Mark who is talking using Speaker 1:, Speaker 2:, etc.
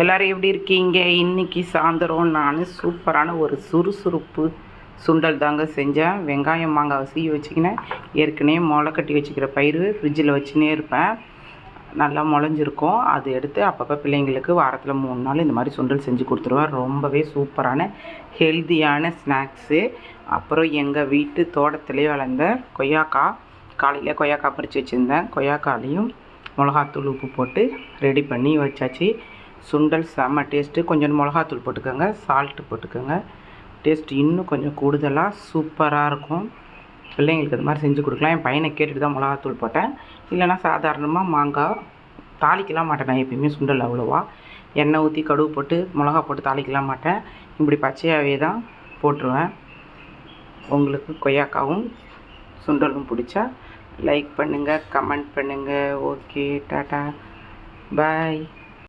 Speaker 1: எல்லோரும் எப்படி இருக்கீங்க? இன்றைக்கி சாயந்தரம் நான் சூப்பரான ஒரு சுறுசுறுப்பு சுண்டல் தாங்க செஞ்சேன். வெங்காயம் மாங்காய் சீவி வச்சுக்கினேன். ஏற்கனவே முளை கட்டி வச்சுக்கிற பயிர் ஃப்ரிட்ஜில் வச்சுனே இருப்பேன். நல்லா முளைஞ்சிருக்கும். அது எடுத்து அப்பப்போ பிள்ளைங்களுக்கு வாரத்தில் 3 நாள் இந்த மாதிரி சுண்டல் செஞ்சு கொடுத்துருவேன். ரொம்பவே சூப்பரான ஹெல்த்தியான ஸ்நாக்ஸு. அப்புறம் எங்கள் வீட்டு தோட்டத்திலே வளர்ந்த கொய்யாக்காய், காலையில் கொய்யாக்காய் பறித்து வச்சுருந்தேன். கொய்யாக்காலையும் மிளகாத்தூள் உப்பு போட்டு ரெடி பண்ணி வச்சாச்சு. சுண்டல் செம்ம டேஸ்ட்டு. கொஞ்சம் மிளகாத்தூள் போட்டுக்கோங்க, சால்ட்டு போட்டுக்கோங்க. டேஸ்ட் இன்னும் கொஞ்சம் கூடுதலாக சூப்பராக இருக்கும். பிள்ளைங்களுக்கு இது மாதிரி செஞ்சு கொடுக்கலாம். என் பையனை கேட்டுட்டு தான் மிளகாத்தூள் போட்டேன். இல்லைனா சாதாரணமாக மாங்காய் தாளிக்கலாம் மாட்டேன். நான் எப்பயுமே சுண்டல் அவ்வளோவா எண்ணெய் ஊற்றி கடுகு போட்டு மிளகா போட்டு தாளிக்கலாம் மாட்டேன். இப்படி பச்சையாகவே தான் போட்டுருவேன். உங்களுக்கு கொய்யாக்காவும் சுண்டலும் பிடிச்சா லைக் பண்ணுங்கள், கமெண்ட் பண்ணுங்கள். ஓகே, டாட்டா, பாய்.